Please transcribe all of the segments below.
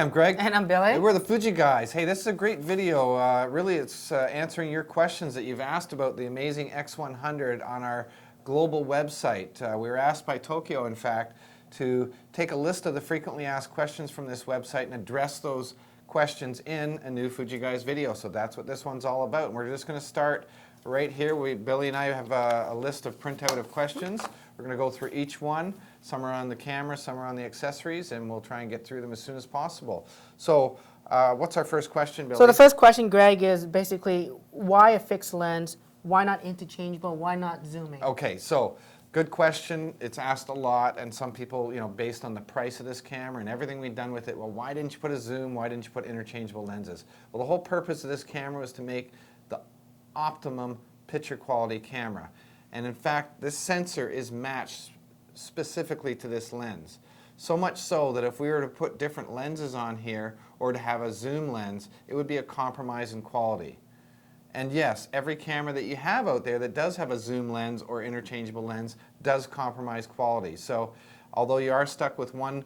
I'm Greg. And I'm Billy. We're the Fuji Guys. Hey, this is a great video. Really, it's answering your questions that you've asked about the amazing X100 on our global website. We were asked by Tokyo, in fact, to take a list of the frequently asked questions from this website and address those questions in a new Fuji Guys video. So that's what this one's all about. And we're just going to start right here. Billy and I have a list of printout of questions. We're going to go through each one. Some are on the camera, some are on the accessories, and we'll try and get through them as soon as possible. So what's our first question, Billy? So the first question, Greg, is basically why a fixed lens? Why not interchangeable? Why not zooming? Okay, so good question. It's asked a lot, and some people, based on the price of this camera and everything we've done with it, well, why didn't you put a zoom? Why didn't you put interchangeable lenses? Well, the whole purpose of this camera was to make the optimum picture quality camera. And in fact, this sensor is matched specifically to this lens. So much so that if we were to put different lenses on here or to have a zoom lens, it would be a compromise in quality. And yes, every camera that you have out there that does have a zoom lens or interchangeable lens does compromise quality. So although you are stuck with one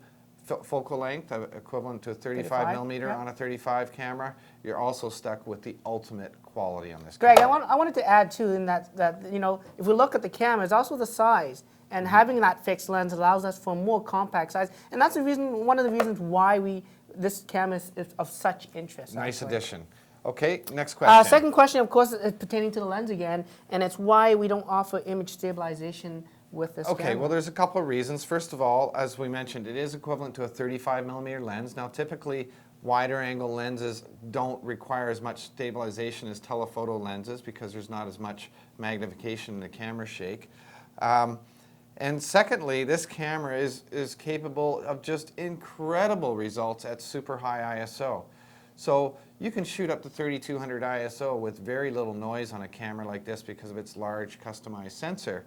focal length, equivalent to a 35 millimeter on a 35 camera, you're also stuck with the ultimate quality on this Greg, camera. I wanted to add too in that if we look at the camera, it's also the size. And having that fixed lens allows us for a more compact size. And that's the reason, one of the reasons why this camera is of such interest. Nice addition. Okay, next question. Second question, of course, is pertaining to the lens again, and it's why we don't offer image stabilization with this camera. Okay, well, there's a couple of reasons. First of all, as we mentioned, it is equivalent to a 35 millimeter lens. Now, typically, wider angle lenses don't require as much stabilization as telephoto lenses because there's not as much magnification in the camera shake. And secondly, this camera is capable of just incredible results at super high ISO. So you can shoot up to 3200 ISO with very little noise on a camera like this because of its large customized sensor.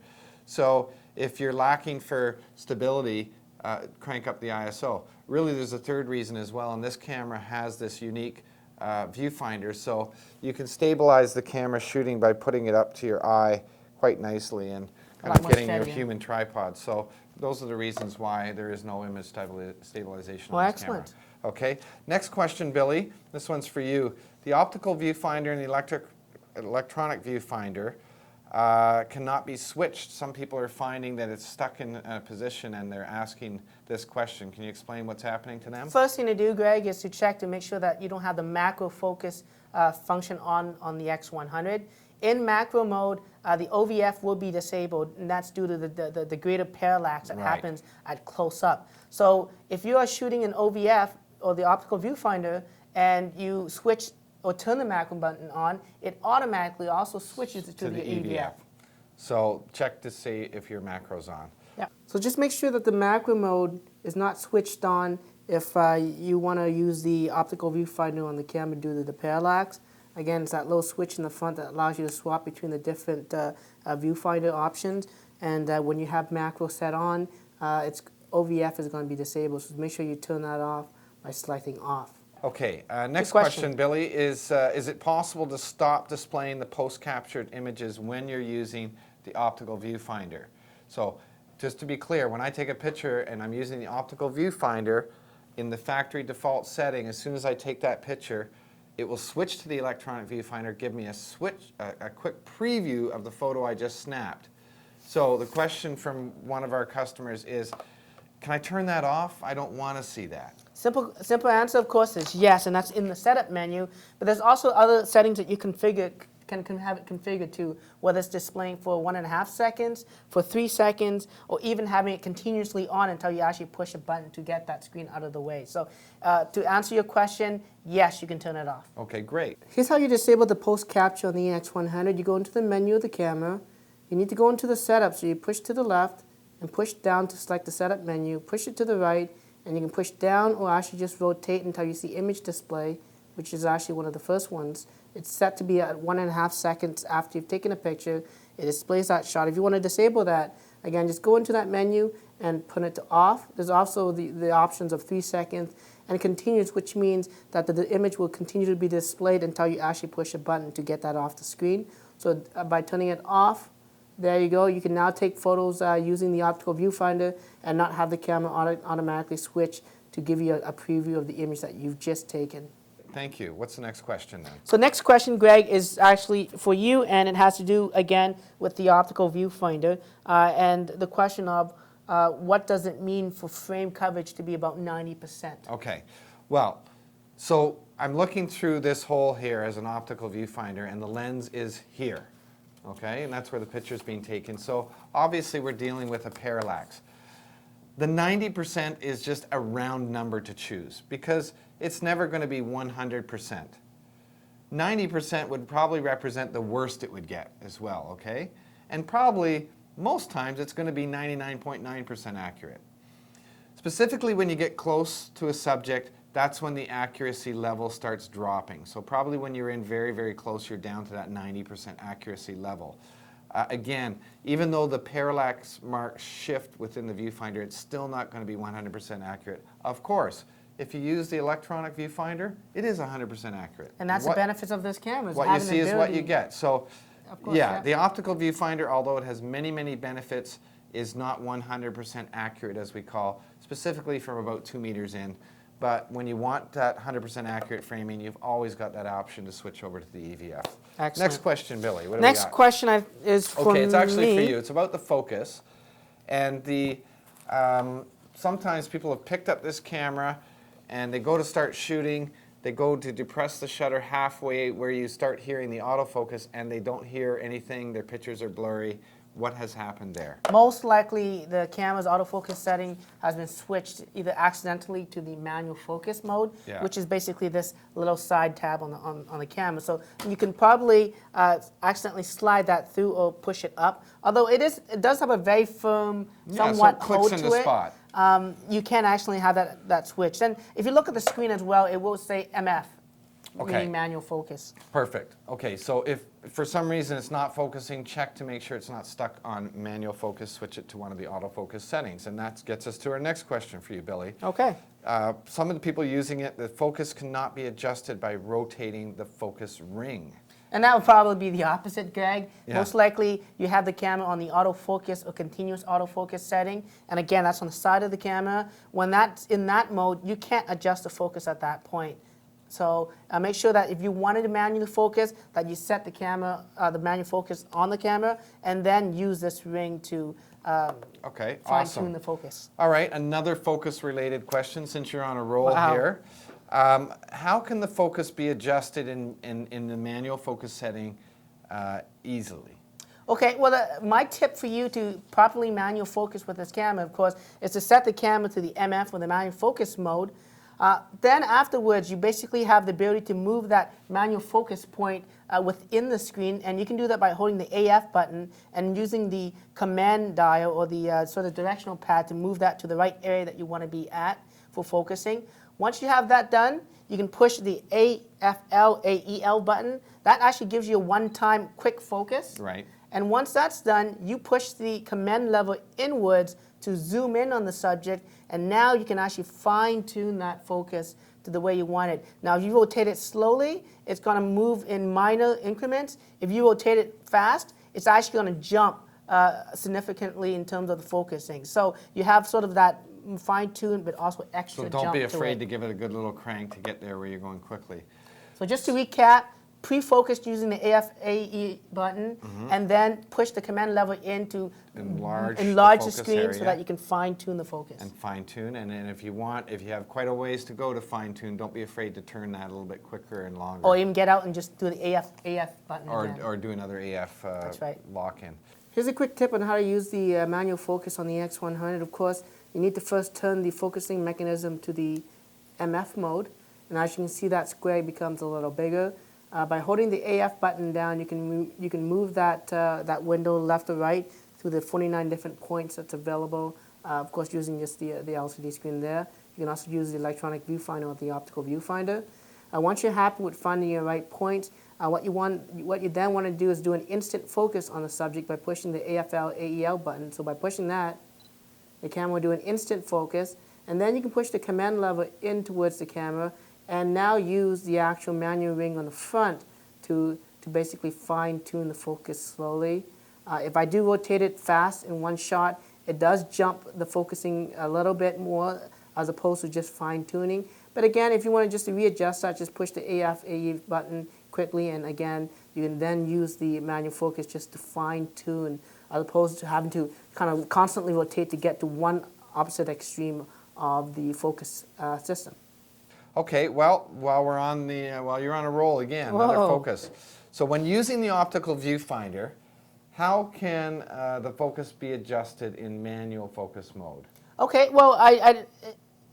So if you're lacking for stability, crank up the ISO. Really, there's a third reason as well, and this camera has this unique viewfinder, so you can stabilize the camera shooting by putting it up to your eye quite nicely and kind of getting your human tripod. So those are the reasons why there is no image stabilization on this camera. Excellent. Okay, next question, Billy. This one's for you. The optical viewfinder and the electronic viewfinder cannot be switched. Some people are finding that it's stuck in a position and they're asking this question. Can you explain what's happening to them? First thing to do, Greg, is to check to make sure that you don't have the macro focus function on the X100. In macro mode, the OVF will be disabled, and that's due to the greater parallax that happens at close-up. So if you are shooting an OVF or the optical viewfinder and you switch or turn the macro button on, it automatically also switches to the EVF. So check to see if your macro's on. Yeah. So just make sure that the macro mode is not switched on if you want to use the optical viewfinder on the camera due to the parallax. Again, it's that little switch in the front that allows you to swap between the different viewfinder options. And when you have macro set on, OVF is going to be disabled. So make sure you turn that off by selecting off. Okay, next question, Billy, is it possible to stop displaying the post-captured images when you're using the optical viewfinder? So just to be clear, when I take a picture and I'm using the optical viewfinder in the factory default setting, as soon as I take that picture, it will switch to the electronic viewfinder, give me a quick preview of the photo I just snapped. So the question from one of our customers is, can I turn that off? I don't want to see that. Simple answer, of course, is yes, and that's in the setup menu. But there's also other settings that you can have it configured to, whether it's displaying for 1.5 seconds, for 3 seconds, or even having it continuously on until you actually push a button to get that screen out of the way. So to answer your question, yes, you can turn it off. Okay, great. Here's how you disable the post-capture on the X100. You go into the menu of the camera. You need to go into the setup, so you push to the left and push down to select the setup menu, push it to the right, and you can push down or actually just rotate until you see image display, which is actually one of the first ones. It's set to be at 1.5 seconds after you've taken a picture. It displays that shot. If you want to disable that, again, just go into that menu and put it to off. There's also the options of 3 seconds and continuous, which means that the image will continue to be displayed until you actually push a button to get that off the screen. So by turning it off, there you go. You can now take photos using the optical viewfinder and not have the camera automatically switch to give you a preview of the image that you've just taken. Thank you. What's the next question then? So next question, Greg, is actually for you, and it has to do, again, with the optical viewfinder, and the question of what does it mean for frame coverage to be about 90%? Okay. Well, so I'm looking through this hole here as an optical viewfinder, and the lens is here. Okay, and that's where the picture's being taken. So obviously we're dealing with a parallax. The 90% is just a round number to choose because it's never going to be 100%. 90% would probably represent the worst it would get as well, okay? And probably most times it's going to be 99.9% accurate. Specifically when you get close to a subject, that's when the accuracy level starts dropping. So probably when you're in very, very close, you're down to that 90% accuracy level. Again, even though the parallax marks shift within the viewfinder, it's still not going to be 100% accurate. Of course, if you use the electronic viewfinder, it is 100% accurate. And that's the benefits of this camera. What you see is what you get. So, course, yeah, the optical viewfinder, although it has many, many benefits, is not 100% accurate, as we call, specifically from about 2 meters in. But when you want that 100% accurate framing, you've always got that option to switch over to the EVF. Excellent. Next question, Billy. What do we Next got? question is for me. Okay, it's actually for you. It's about the focus. And sometimes people have picked up this camera and they go to start shooting. They go to depress the shutter halfway where you start hearing the autofocus and they don't hear anything. Their pictures are blurry. What has happened there? Most likely the camera's autofocus setting has been switched either accidentally to the manual focus mode, which is basically this little side tab on the camera. So you can probably accidentally slide that through or push it up. Although it does have a very firm, somewhat hold to it. Spot. You can actually have that switch. And if you look at the screen as well, it will say MF. Meaning manual focus. Perfect. Okay, so if for some reason it's not focusing, check to make sure it's not stuck on manual focus, switch it to one of the autofocus settings. And that gets us to our next question for you, Billy. Okay. Some of the people using it, the focus cannot be adjusted by rotating the focus ring. And that would probably be the opposite, Greg. Yeah. Most likely you have the camera on the autofocus or continuous autofocus setting. And again, that's on the side of the camera. When that's in that mode, you can't adjust the focus at that point. So make sure that if you wanted to manually focus, that you set the camera, the manual focus on the camera, and then use this ring to fine-tune the focus. All right, another focus-related question since you're on a roll here. How can the focus be adjusted in the manual focus setting easily? Okay, well, my tip for you to properly manual focus with this camera, of course, is to set the camera to the MF or the manual focus mode. Then afterwards, you basically have the ability to move that manual focus point within the screen, and you can do that by holding the AF button and using the command dial or the sort of directional pad to move that to the right area that you want to be at for focusing. Once you have that done, you can push the AFL, AEL button. That actually gives you a one-time quick focus. Right. And once that's done, you push the command lever inwards to zoom in on the subject, and now you can actually fine-tune that focus to the way you want it. Now, if you rotate it slowly, it's going to move in minor increments. If you rotate it fast, it's actually going to jump significantly in terms of the focusing. So you have sort of that fine-tuned but also extra jump to it. So don't be afraid to give it a good little crank to get there where you're going quickly. So just to recap, pre-focused using the AFAE button, and then push the command lever in to enlarge the screen area, so that you can fine-tune the focus. And fine-tune, and if you have quite a ways to go to fine-tune, don't be afraid to turn that a little bit quicker and longer. Or even get out and just do the AF button again. Or do another AF lock-in. Here's a quick tip on how to use the manual focus on the X100. Of course, you need to first turn the focusing mechanism to the MF mode, and as you can see, that square becomes a little bigger. By holding the AF button down, you can move that window left or right through the 49 different points that's available. Of course, using just the LCD screen there. You can also use the electronic viewfinder with the optical viewfinder. Once you're happy with finding your right point, what you then want to do is do an instant focus on the subject by pushing the AFL AEL button. So by pushing that, the camera will do an instant focus, and then you can push the command lever in towards the camera, and now use the actual manual ring on the front to basically fine-tune the focus slowly. If I do rotate it fast in one shot, it does jump the focusing a little bit more as opposed to just fine tuning. But again, if you want to just readjust that, just push the AF AE button quickly, and again, you can then use the manual focus just to fine tune, as opposed to having to kind of constantly rotate to get to one opposite extreme of the focus system. Okay, well, while you're on a roll again, another Whoa. focus. So when using the optical viewfinder, how can the focus be adjusted in manual focus mode? Okay, well,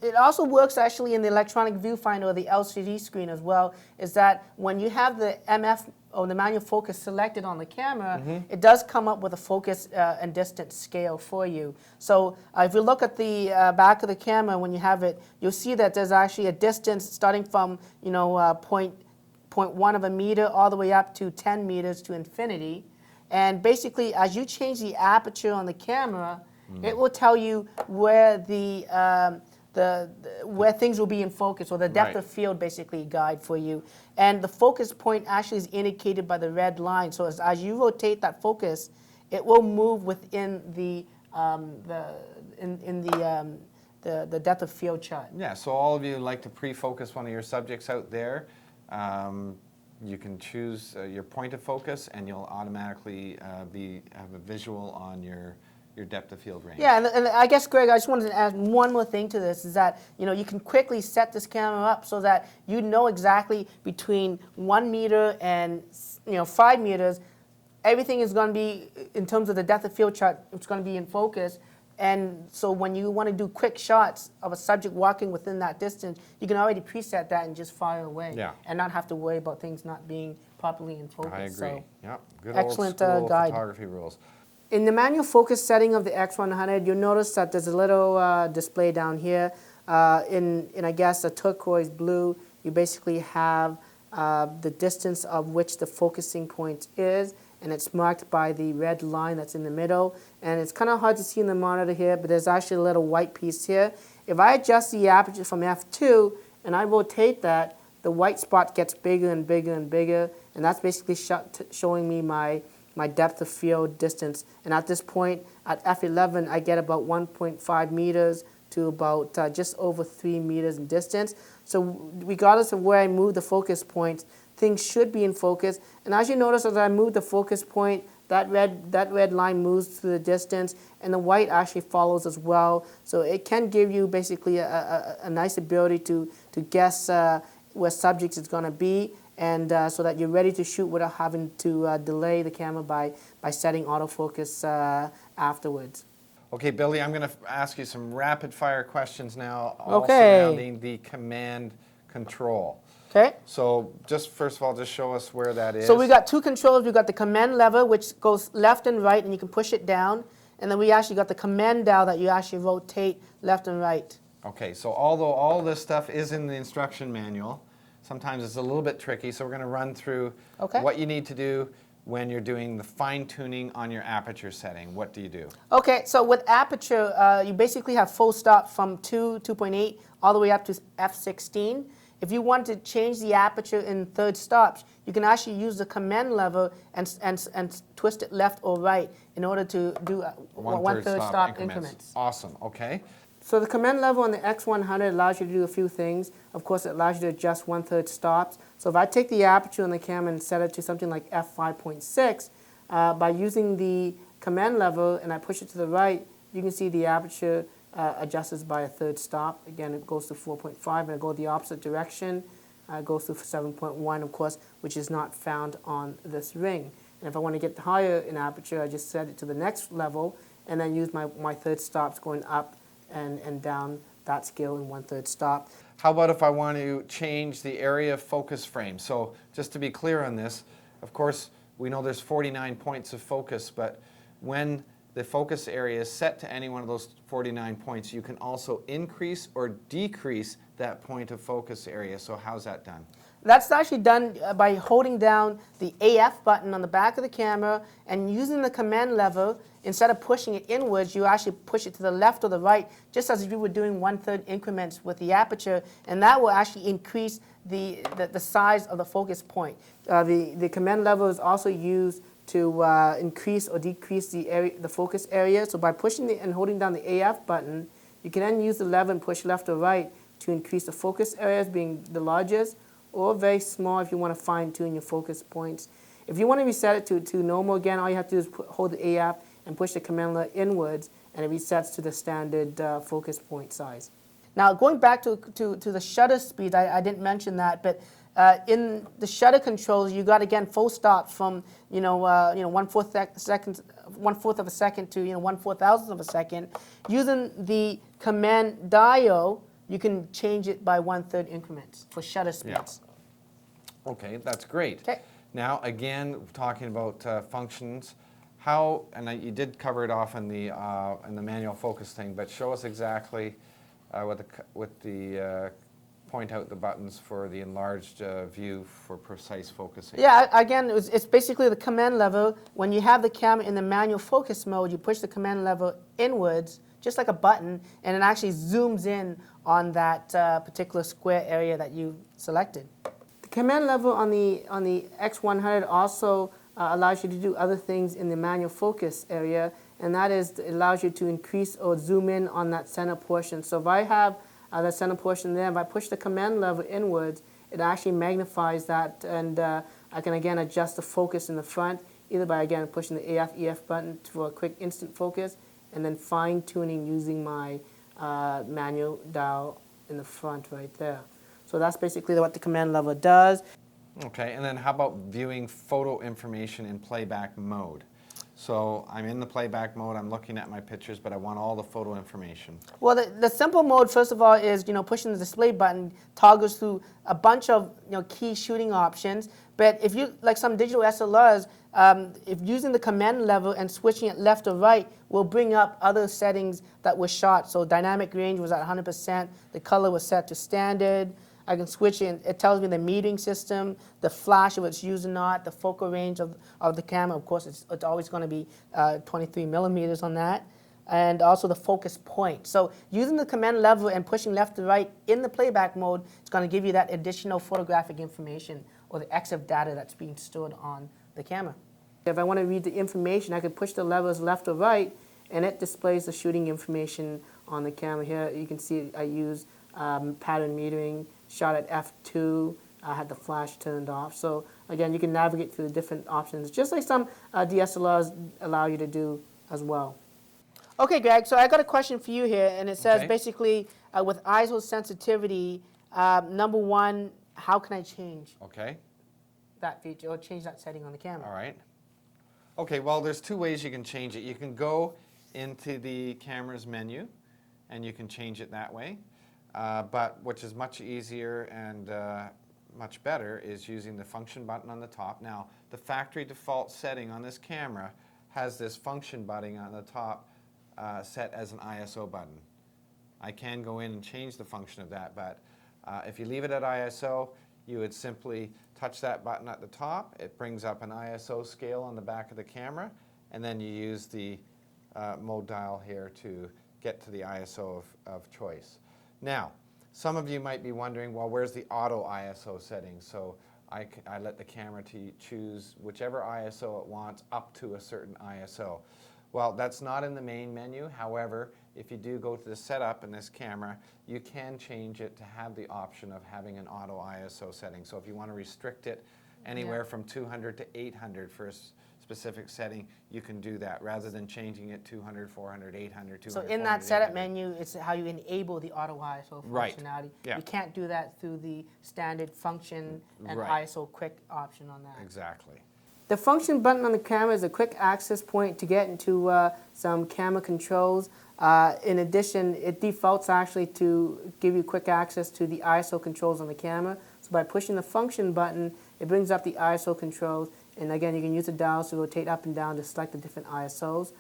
it also works actually in the electronic viewfinder or the LCD screen as well, is that when you have the MF or the manual focus selected on the camera, it does come up with a focus and distance scale for you. So if you look at the back of the camera when you have it, you'll see that there's actually a distance starting from, you know, 0.1 of a meter all the way up to 10 meters to infinity. And basically, as you change the aperture on the camera, it will tell you where where things will be in focus, or the depth of field basically guide for you. And the focus point actually is indicated by the red line. So as you rotate that focus, it will move within the depth of field chart. Yeah, so all of you like to pre-focus one of your subjects out there. You can choose your point of focus, and you'll automatically have a visual on your depth of field range. Yeah, and I guess, Greg, I just wanted to add one more thing to this, is that, you know, you can quickly set this camera up so that you know exactly between 1 meter and, you know, 5 meters, everything is going to be, in terms of the depth of field chart, it's going to be in focus. And so when you want to do quick shots of a subject walking within that distance, you can already preset that and just fire away, and not have to worry about things not being properly in focus. I agree. So, Yep. Good excellent old school guide. photography rules. In the manual focus setting of the X100, you'll notice that there's a little display down here. In I guess, a turquoise blue, you basically have the distance of which the focusing point is, and it's marked by the red line that's in the middle. And it's kind of hard to see in the monitor here, but there's actually a little white piece here. If I adjust the aperture from f2 and I rotate that, the white spot gets bigger and bigger and bigger, and that's basically showing me my depth of field distance. And at this point, at f11, I get about 1.5 meters to about just over 3 meters in distance. So regardless of where I move the focus point, things should be in focus. And as you notice, as I move the focus point, that red line moves through the distance, and the white actually follows as well. So it can give you basically a nice ability to guess where subject is going to be, and so that you're ready to shoot without having to delay the camera by setting autofocus afterwards. Okay, Billy, I'm going to ask you some rapid fire questions now, all Okay. surrounding the command control. Okay. So just first of all, just show us where that is. So we got two controls. We got the command lever, which goes left and right, and you can push it down. And then we actually got the command dial that you actually rotate left and right. Okay, so although all this stuff is in the instruction manual, sometimes it's a little bit tricky, so we're going to run through what you need to do when you're doing the fine-tuning on your aperture setting. What do you do? Okay, so with aperture, you basically have full stop from 2.8, all the way up to f16. If you want to change the aperture in third stops, you can actually use the command lever and twist it left or right in order to do one-third stop increments. Awesome, okay. So the command lever on the X100 allows you to do a few things. Of course, it allows you to adjust one-third stops. So if I take the aperture on the camera and set it to something like f5.6, by using the command lever and I push it to the right, you can see the aperture adjusts by a third stop. Again, it goes to 4.5, and it goes the opposite direction. It goes to 7.1, of course, which is not found on this ring. And if I want to get higher in aperture, I just set it to the next level and then use my third stops going up and down that scale in one-third stop. How about if I want to change the area of focus frame? So just to be clear on this, of course, we know there's 49 points of focus, but when the focus area is set to any one of those 49 points, you can also increase or decrease that point of focus area. So how's that done? That's actually done by holding down the AF button on the back of the camera and using the command lever. Instead of pushing it inwards, you actually push it to the left or the right, just as if you were doing one-third increments with the aperture, and that will actually increase the size of the focus point. The command lever is also used to increase or decrease the focus area. So by pushing and holding down the AF button, You can then use the lever and push left or right to increase the focus areas being the largest, or very small if you want to fine tune your focus points. If you want to reset it to normal again, all you have to do is hold the AF and push the command lever inwards, and it resets to the standard focus point size. Now going back to the shutter speed, I didn't mention that, but in the shutter controls, you got again full stops from 1/4 seconds, 1/4 of a second to 1/4000th of a second. Using the command dial, you can change it by 1/3 increments for shutter speeds. Yeah. Okay, that's great. Okay. Now again, talking about functions, how, and you did cover it off in the manual focus thing, but show us exactly with the point out the buttons for the enlarged view for precise focusing. Yeah, again, it's basically the command lever. When you have the camera in the manual focus mode, you push the command lever inwards, just like a button, and it actually zooms in on that particular square area that you selected. The command lever on the X100 also allows you to do other things in the manual focus area, and that is it allows you to increase or zoom in on that center portion. So if I have the center portion there, if I push the command lever inwards, it actually magnifies that, and I can again adjust the focus in the front, either by again pushing the AF, EF button for a quick instant focus, and then fine tuning using my manual dial in the front right there. So that's basically what the command lever does. Okay, and then how about viewing photo information in playback mode? So I'm in the playback mode, I'm looking at my pictures, but I want all the photo information. Well, the simple mode, first of all, is pushing the display button toggles through a bunch of key shooting options. But if you like some digital SLRs, if using the command lever and switching it left or right will bring up other settings that were shot. So dynamic range was at 100%, the color was set to standard. I can switch it, it tells me the metering system, the flash, if it's used or not, the focal range of the camera. Of course, it's always going to be 23 millimeters on that, and also the focus point. So using the command lever and pushing left to right in the playback mode, it's going to give you that additional photographic information or the EXIF data that's being stored on the camera. If I want to read the information, I can push the levers left or right, and it displays the shooting information on the camera. Here you can see I use pattern metering, shot at f2, I had the flash turned off. So again, you can navigate through the different options, just like some DSLRs allow you to do as well. Okay, Greg, so I got a question for you here, and it says basically with ISO sensitivity, number one, how can I change that feature or change that setting on the camera? All right. Okay, well, there's two ways you can change it. You can go into the camera's menu, and you can change it that way. But which is much easier and much better is using the function button on the top. Now, the factory default setting on this camera has this function button on the top set as an ISO button. I can go in and change the function of that, but if you leave it at ISO, you would simply touch that button at the top. It brings up an ISO scale on the back of the camera, and then you use the mode dial here to get to the ISO of choice. Now, some of you might be wondering, well, where's the auto ISO setting? So I let the camera choose whichever ISO it wants up to a certain ISO. Well, that's not in the main menu. However, if you do go to the setup in this camera, you can change it to have the option of having an auto ISO setting. So if you want to restrict it anywhere from 200 to 800 for a specific setting, you can do that rather than changing it 200, 400, 800, 200. So in that setup menu, it's how you enable the auto ISO functionality. Yeah. You can't do that through the standard function and ISO quick option on that. Exactly. The function button on the camera is a quick access point to get into some camera controls. In addition, it defaults actually to give you quick access to the ISO controls on the camera. So by pushing the function button, it brings up the ISO controls. And again, you can use the dials to rotate up and down to select the different ISOs.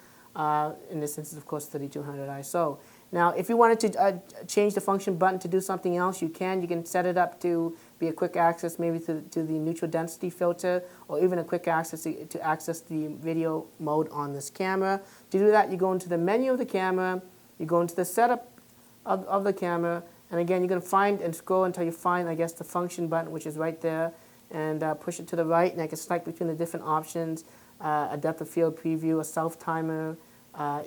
In this instance, of course, 3200 ISO. Now, if you wanted to change the function button to do something else, you can. You can set it up to be a quick access maybe to the neutral density filter, or even a quick access to access the video mode on this camera. To do that, you go into the menu of the camera, you go into the setup of the camera, and again, you're going to find and scroll until you find, I guess, the function button, which is right there, and push it to the right, and I can select between the different options, a depth of field preview, a self-timer,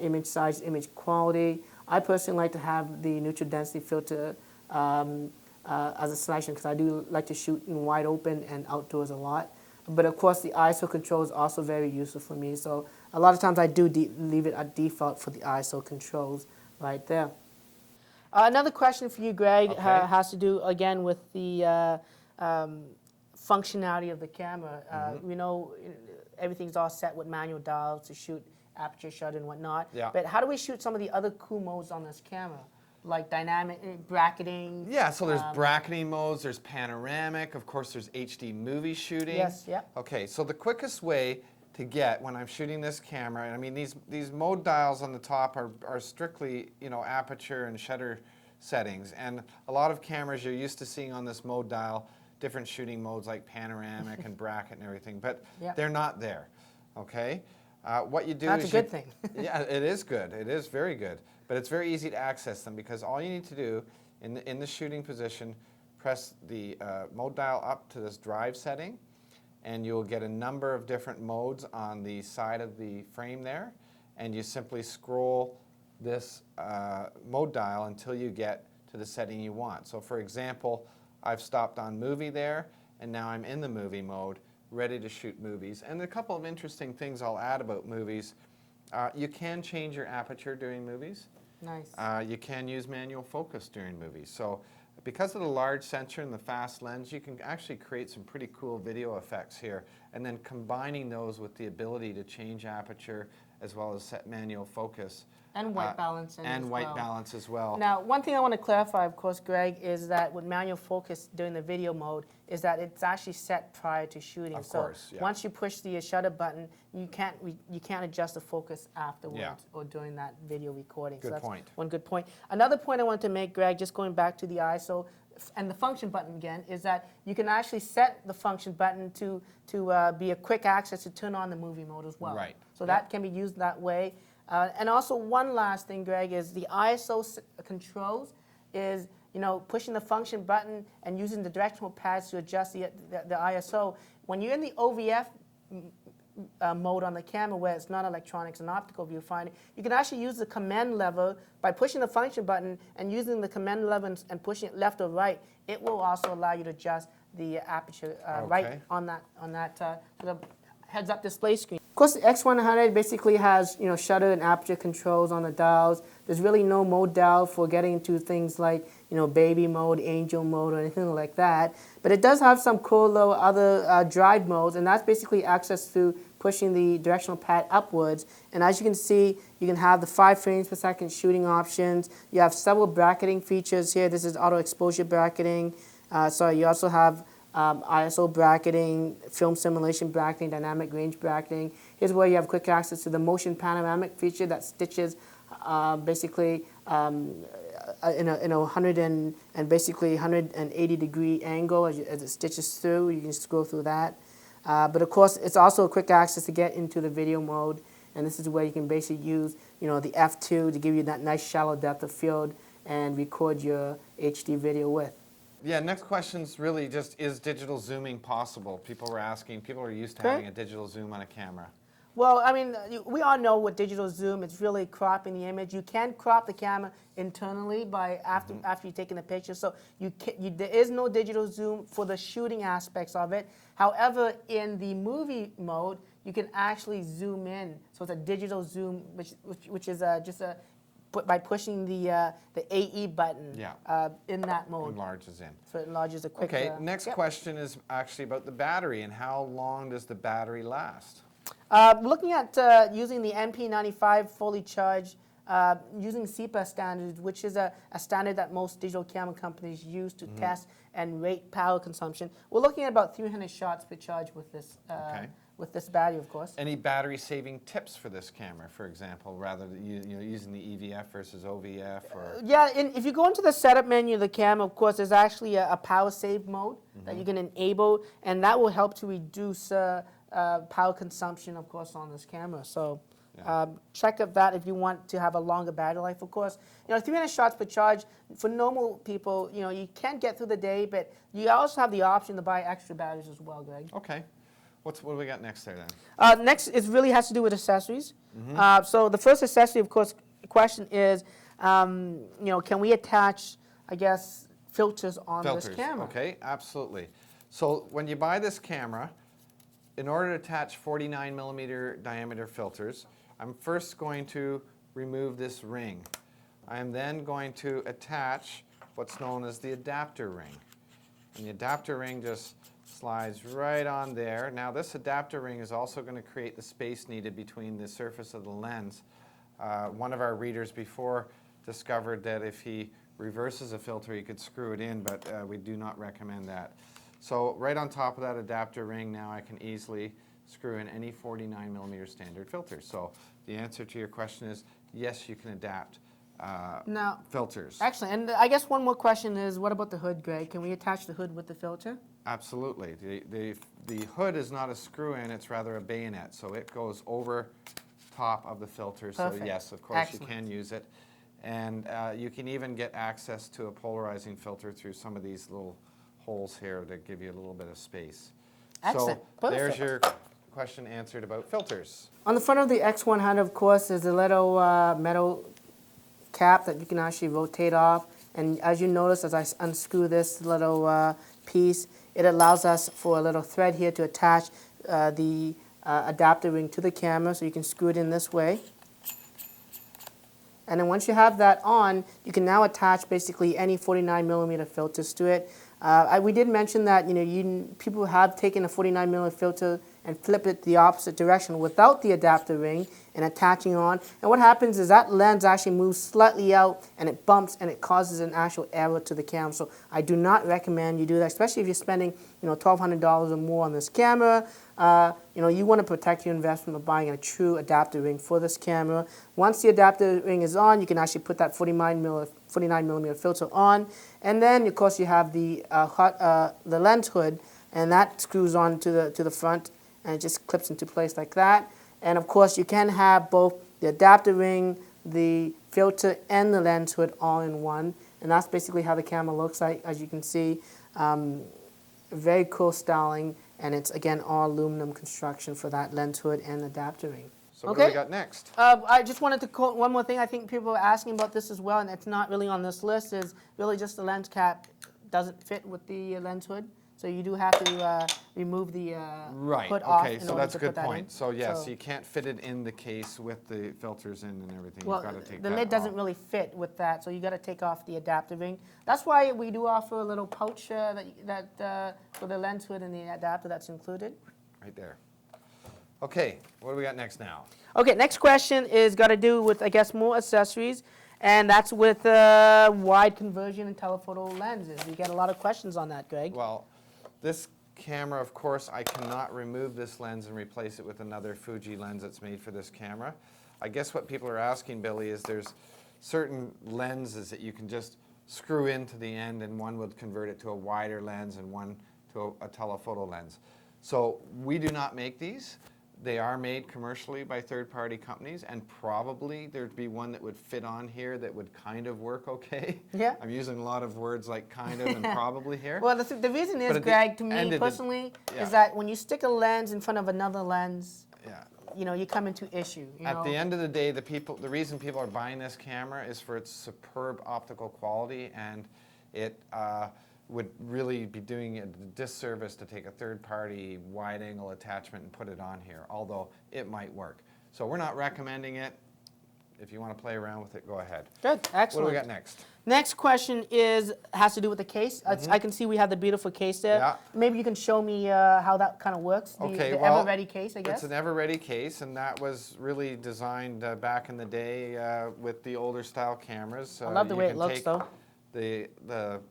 image size, image quality. I personally like to have the neutral density filter as a selection because I do like to shoot in wide open and outdoors a lot. But of course, the ISO control is also very useful for me. So a lot of times I do leave it at default for the ISO controls right there. Another question for you, Greg, Okay. has to do again with the functionality of the camera. We know everything's all set with manual dials to shoot aperture, shutter, and whatnot. Yeah. But how do we shoot some of the other cool modes on this camera, like dynamic bracketing? Yeah, so there's bracketing modes, there's panoramic, of course there's HD movie shooting. Yes, yeah. Okay, so the quickest way to get when I'm shooting this camera, and I mean these mode dials on the top are strictly, you know, aperture and shutter settings, and a lot of cameras you're used to seeing on this mode dial different shooting modes like panoramic and bracket and everything, but Yeah. they're not there. Okay, what you do That's is a good thing. yeah, it is good. It is very good. But it's very easy to access them because all you need to do in the shooting position, press the mode dial up to this drive setting, and you'll get a number of different modes on the side of the frame there, and you simply scroll this mode dial until you get to the setting you want. So for example, I've stopped on movie there, and now I'm in the movie mode, ready to shoot movies. And a couple of interesting things I'll add about movies. You can change your aperture during movies. Nice. You can use manual focus during movies. So because of the large sensor and the fast lens, you can actually create some pretty cool video effects here. And then combining those with the ability to change aperture as well as set manual focus. And white balance. And white balance as well. Now, one thing I want to clarify, of course, Greg, is that with manual focus during the video mode, is that it's actually set prior to shooting. Of course, yeah. Once you push the shutter button, you can't adjust the focus afterwards Yeah. or during that video recording. Good so that's point. one good point. Another point I wanted to make, Greg, just going back to the ISO and the function button again, is that you can actually set the function button to be a quick access to turn on the movie mode as well. Right. So that can be used that way. And also one last thing, Greg, is the ISO controls is, you know, pushing the function button and using the directional pads to adjust the ISO. When you're in the OVF mode on the camera where it's not electronics and optical viewfinder, you can actually use the command lever by pushing the function button and using the command lever and pushing it left or right. It will also allow you to adjust the aperture right on that sort of heads-up display screen. Of course, the X100 basically has, you know, shutter and aperture controls on the dials. There's really no mode dial for getting into things like, you know, baby mode, angel mode, or anything like that. But it does have some cool little other drive modes, and that's basically access through pushing the directional pad upwards. And as you can see, you can have the 5 frames per second shooting options. You have several bracketing features here. This is auto exposure bracketing. So you also have ISO bracketing, film simulation bracketing, dynamic range bracketing. Here's where you have quick access to the motion panoramic feature that stitches basically in a 180 degree angle as it stitches through. You can just go through that. But of course, it's also a quick access to get into the video mode, and this is where you can basically use, you know, the f2 to give you that nice shallow depth of field and record your HD video with. Yeah, next question's really just, is digital zooming possible? People were asking, people are used to having a digital zoom on a camera. Well, I mean, we all know with digital zoom, it's really cropping the image. You can crop the camera internally by after you've taken the picture. So there is no digital zoom for the shooting aspects of it. However, in the movie mode, you can actually zoom in. So it's a digital zoom, which is just by pushing the AE button in that mode. Enlarges in. So it enlarges a quick. Okay, next question is actually about the battery and how long does the battery last? Looking at using the MP95 fully charged, using CEPA standards, which is a standard that most digital camera companies use to test and rate power consumption, we're looking at about 300 shots per charge with this. With this battery, of course. Any battery-saving tips for this camera, for example, rather than using the EVF versus OVF? Or yeah, if you go into the setup menu of the camera, of course, there's actually a power save mode that you can enable, and that will help to reduce power consumption, of course, on this camera. So check out that if you want to have a longer battery life, of course. You know, 300 shots per charge, for normal people, you know, you can get through the day, but you also have the option to buy extra batteries as well, Greg. Okay. What do we got next there then? Next, it really has to do with accessories. So the first accessory, of course, question is, can we attach, I guess, filters on this camera? Okay, absolutely. So when you buy this camera, in order to attach 49 millimeter diameter filters, I'm first going to remove this ring. I am then going to attach what's known as the adapter ring. And the adapter ring just slides right on there. Now this adapter ring is also going to create the space needed between the surface of the lens. One of our readers before discovered that if he reverses a filter he could screw it in, but we do not recommend that. So right on top of that adapter ring now I can easily screw in any 49 millimeter standard filter. So the answer to your question is yes, you can adapt Now, filters. excellent. And I guess one more question is, what about the hood, Greg? Can we attach the hood with the filter? Absolutely. The hood is not a screw-in, it's rather a bayonet, so it goes over top of the filter. Perfect. So yes, of course Excellent. you can use it. And you can even get access to a polarizing filter through some of these little holes here that give you a little bit of space. Excellent. So there's Perfect. your question answered about filters. On the front of the X100, of course, is a little metal cap that you can actually rotate off. And as you notice, as I unscrew this little piece, it allows us for a little thread here to attach the adapter ring to the camera, so you can screw it in this way. And then once you have that on, you can now attach basically any 49 millimeter filters to it. We did mention that people have taken a 49 millimeter filter and flipped it the opposite direction without the adapter ring and attaching on. And what happens is that lens actually moves slightly out and it bumps and it causes an actual error to the camera. So I do not recommend you do that, especially if you're spending $1,200 or more on this camera. You want to protect your investment by buying a true adapter ring for this camera. Once the adapter ring is on, you can actually put that 49 millimeter filter on, and then of course you have the lens hood, and that screws on to the front, and it just clips into place like that. And of course you can have both the adapter ring, the filter, and the lens hood all in one, and that's basically how the camera looks like. As you can see, very cool styling. And it's, again, all aluminum construction for that lens hood and adapter ring. So what do we got next? I just wanted to quote one more thing. I think people are asking about this as well, and it's not really on this list, is really just the lens cap doesn't fit with the lens hood. So you do have to remove the hood off Okay, in so order that's to a good put that point. in. So yes, you can't fit it in the case with the filters in and everything. Well, You've got to take the that lid doesn't off. really fit with that, so you got to take off the adapter ring. That's why we do offer a little pouch for the lens hood and the adapter that's included. Right there. Okay, what do we got next now? Okay, next question is got to do with, I guess, more accessories, and that's with wide conversion and telephoto lenses. We get a lot of questions on that, Greg. Well, this camera, of course, I cannot remove this lens and replace it with another Fuji lens that's made for this camera. I guess what people are asking, Billy, is there's certain lenses that you can just screw into the end, and one would convert it to a wider lens and one to a telephoto lens. So we do not make these. They are made commercially by third-party companies, and probably there'd be one that would fit on here that would kind of work okay. Yeah. I'm using a lot of words like kind of and probably here. Well, the reason is, But at the Greg, to end me of the- personally, yeah. is that when you stick a lens in front of another lens, Yeah. you come into issue. At the end of the day, the reason people are buying this camera is for its superb optical quality, and it would really be doing a disservice to take a third-party wide-angle attachment and put it on here, although it might work. So we're not recommending it. If you want to play around with it, go ahead. Good, excellent. What do we got next? Next question has to do with the case. I can see we have the beautiful case there. Yeah. Maybe you can show me how that kind of works. Okay, the well, ever-ready case, I guess. It's an ever-ready case, and that was really designed back in the day with the older style cameras. I love the you way it can looks, take though. The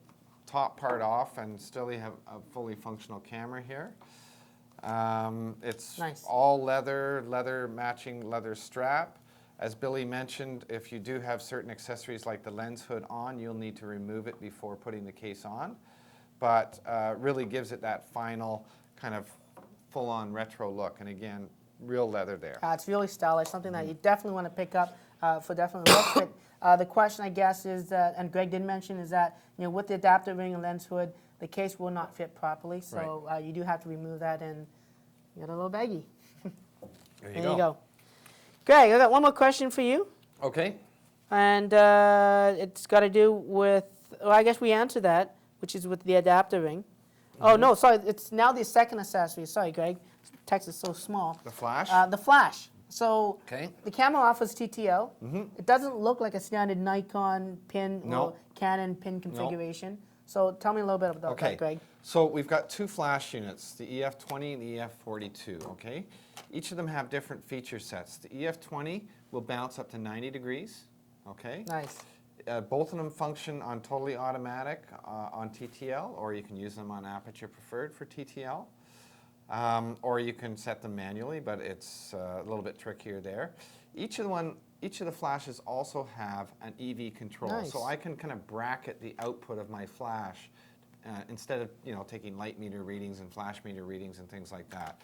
top part off and still you have a fully functional camera here. It's Nice. all leather matching leather strap. As Billy mentioned, if you do have certain accessories like the lens hood on, you'll need to remove it before putting the case on. But really gives it that final kind of full-on retro look. And again, real leather there. It's really stylish, something that you definitely want to pick up for definitely look. But the question, I guess, is that, and Greg did mention, is that with the adapter ring and lens hood, the case will not fit properly. So you do have to remove that, and you got a little baggie. There you go. Greg, I got one more question for you. Okay. And it's got to do with, well, I guess we answered that, which is with the adapter ring. Oh, no, sorry, it's now the second accessory. Sorry, Greg. Text is so small. The flash? The flash. So Okay. the camera offers TTL. It doesn't look like a standard Nikon pin No. or Canon pin configuration. So tell me a little bit about Okay, that, Greg. so we've got two flash units, the EF20 and the EF42, okay? Each of them have different feature sets. The EF20 will bounce up to 90 degrees, okay? Nice. Both of them function on totally automatic on TTL, or you can use them on aperture preferred for TTL. Or you can set them manually, but it's a little bit trickier there. Each of the flashes also have an EV control, Nice. so I can kind of bracket the output of my flash instead of taking light meter readings and flash meter readings and things like that.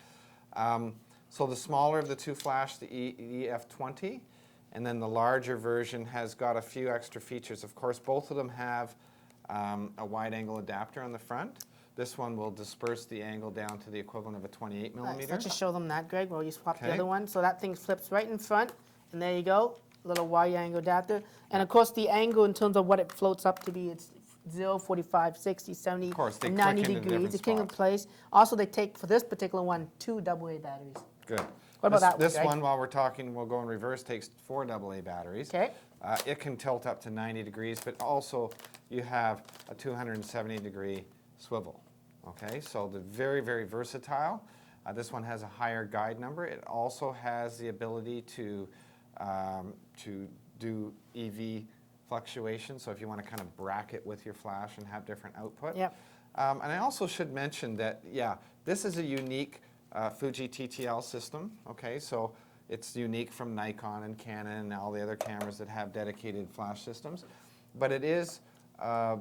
So the smaller of the two flash, the EF20, and then the larger version has got a few extra features. Of course, both of them have a wide-angle adapter on the front. This one will disperse the angle down to the equivalent of a 28 millimeter. Nice. Let's just show them that, Greg, while you swap the Okay. other one. So that thing flips right in front, and there you go, little wide angle adapter. And of course, the angle in terms of what it floats up to be, it's 0, 45, 60, 70, Of course, they and click 90 into degrees. different It's king of spots. place. Also, they take, for this particular one, 2 AA batteries. Good. What about that one, This Greg? one, while we're talking, we'll go in reverse, takes 4 AA batteries. Okay. It can tilt up to 90 degrees, but also you have a 270-degree swivel. Okay, so they're very, very versatile. This one has a higher guide number. It also has the ability to do EV fluctuation, so if you want to kind of bracket with your flash and have different output. Yep. And I also should mention that, yeah, this is a unique Fuji TTL system, okay? So it's unique from Nikon and Canon and all the other cameras that have dedicated flash systems. But it is,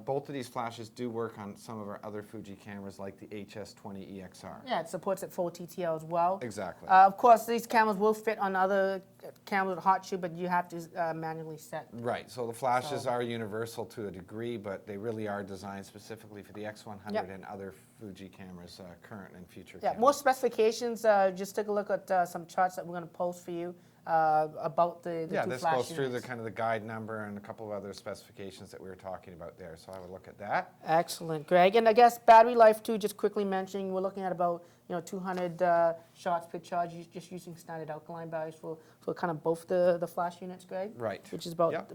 both of these flashes do work on some of our other Fuji cameras like the HS20 EXR. Yeah, it supports it full TTL as well. Exactly. Of course, these cameras will fit on other cameras with hot shoe, but you have to manually set. Right, so the flashes So- are universal to a degree, but they really are designed specifically for the X100 Yep. and other Fuji cameras, current and future Yeah, cameras. more specifications. Just take a look at some charts that we're going to post for you about the Yeah, two this flash goes through the units. kind of the guide number and a couple of other specifications that we were talking about there, so I would look at that. Excellent, Greg. And I guess battery life too. Just quickly mentioning, we're looking at about 200 shots per charge, just using standard alkaline batteries for kind of both the flash units, Greg. Right. Which is about Yep.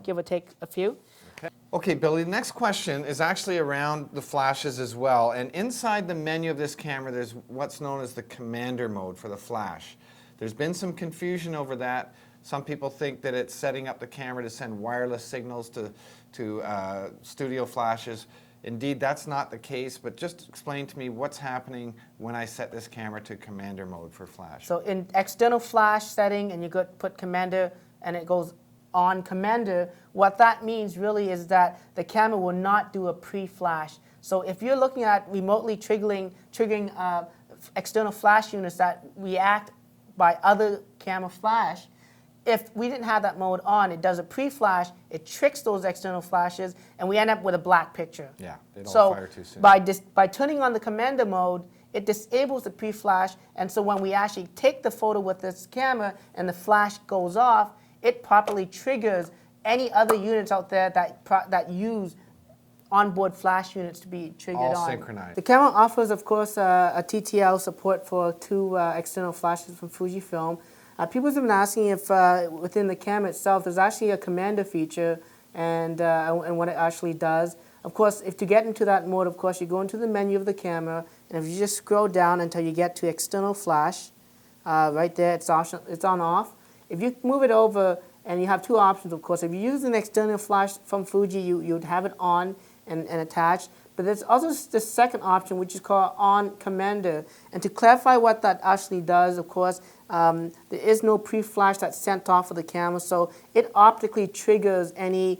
give or take a few. Okay, Billy, the next question is actually around the flashes as well. And inside the menu of this camera, there's what's known as the commander mode for the flash. There's been some confusion over that. Some people think that it's setting up the camera to send wireless signals to studio flashes. Indeed, that's not the case, but just explain to me what's happening when I set this camera to commander mode for flash. So in external flash setting, and you put commander, and it goes on commander, what that means really is that the camera will not do a pre-flash. So if you're looking at remotely triggering external flash units that react by other camera flash, if we didn't have that mode on, it does a pre-flash, it tricks those external flashes, and we end up with a black picture. Yeah, they don't So fire too soon. by turning on the commander mode, it disables the pre-flash, and so when we actually take the photo with this camera and the flash goes off, it properly triggers any other units out there that use onboard flash units to be triggered All on. synchronized. The camera offers, of course, a TTL support for 2 external flashes from Fujifilm. People have been asking if within the camera itself there's actually a commander feature and what it actually does. Of course, if to get into that mode, of course, you go into the menu of the camera, and if you just scroll down until you get to external flash, right there, it's on off. If you move it over, and you have 2 options, of course. If you use an external flash from Fuji, you'd have it on and attached. But there's also the second option, which is called on commander. And to clarify what that actually does, of course, there is no pre-flash that's sent off of the camera, so it optically triggers any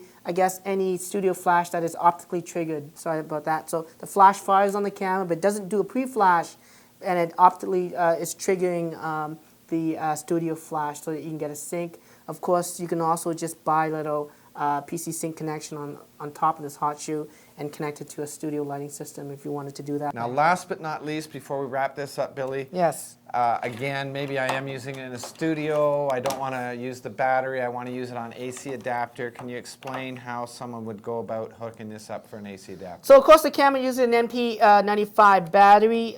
studio flash that is optically triggered. Sorry about that. So the flash fires on the camera, but it doesn't do a pre-flash, and it optically is triggering the studio flash so that you can get a sync. Of course, you can also just buy a little PC sync connection on top of this hot shoe, and connect it to a studio lighting system if you wanted to do that. Now, last but not least, before we wrap this up, Billy, Yes. again, maybe I am using it in a studio. I don't want to use the battery. I want to use it on AC adapter. Can you explain how someone would go about hooking this up for an AC adapter? So of course the camera uses an MP95 battery.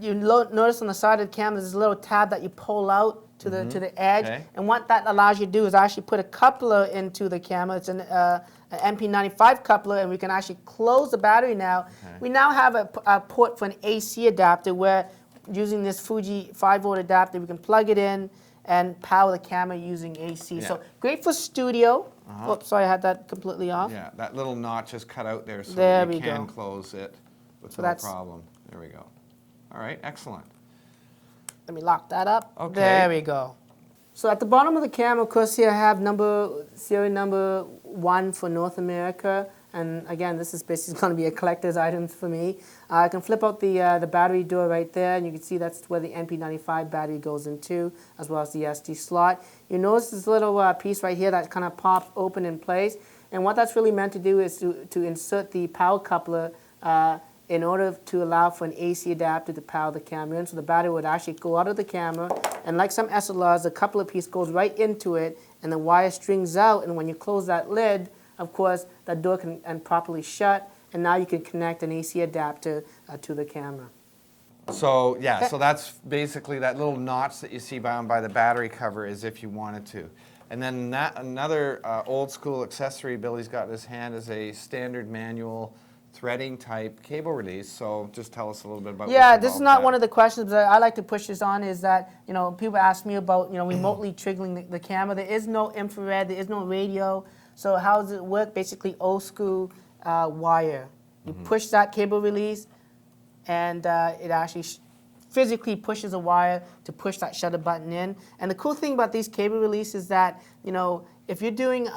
You notice on the side of the camera there's a little tab that you pull out to the edge, Okay. and what that allows you to do is actually put a coupler into the camera. It's an MP95 coupler, and we can actually close the battery now. Okay. We now have a port for an AC adapter where using this Fuji 5-volt adapter we can plug it in and power the camera using AC. Yeah. So great for studio. Oops, sorry, I had that completely off. Yeah, that little notch is cut out there so There that you we can go. close it with So no that's- problem. There we go. All right, excellent. Let me lock that up. Okay. There we go. So at the bottom of the camera, of course, here I have serial number 1 for North America. And again, this is basically going to be a collector's item for me. I can flip out the battery door right there, and you can see that's where the MP95 battery goes into, as well as the SD slot. You notice this little piece right here that kind of pops open in place. And what that's really meant to do is to insert the power coupler in order to allow for an AC adapter to power the camera in. So the battery would actually go out of the camera, and like some SLRs, the coupler piece goes right into it, and the wire strings out, and when you close that lid, of course, that door can properly shut, and now you can connect an AC adapter to the camera. So yeah, so that's basically that little notch that you see by the battery cover is if you wanted to. And then another old school accessory Billy's got in his hand is a standard manual threading type cable release. So just tell us a little bit about Yeah, what's this is involved not with one that. of the questions that I like to push this on is that, people ask me about, remotely triggering the camera. There is no infrared, there is no radio. So how does it work? Basically old school wire. You push that cable release, and it actually physically pushes a wire to push that shutter button in. And the cool thing about these cable releases is that, if you're doing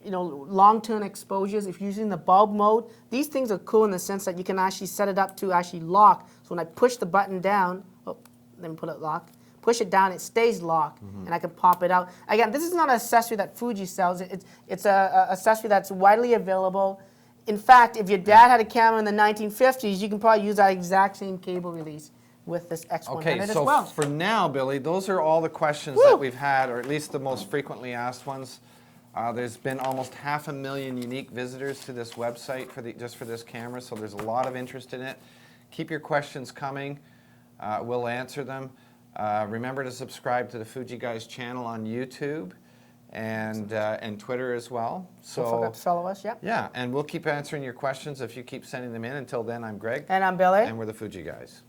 long-term exposures, if you're using the bulb mode, these things are cool in the sense that you can actually set it up to actually lock. So when I push the button down, let me put it lock, push it down, it stays locked, and I can pop it out. Again, this is not an accessory that Fuji sells. It's an accessory that's widely available. In fact, if your dad had a camera in the 1950s, you can probably use that exact same cable release with this X100 Okay, as so well. for now, Billy, those are all the questions Woo! that we've had, or at least the most frequently asked ones. There's been almost 500,000 unique visitors to this website just for this camera, so there's a lot of interest in it. Keep your questions coming. We'll answer them. Remember to subscribe to the Fuji Guys channel on YouTube and Twitter as well. So Don't forget to follow us, yeah. yeah, and we'll keep answering your questions if you keep sending them in. Until then, I'm Greg, And I'm Billy. and we're the Fuji Guys.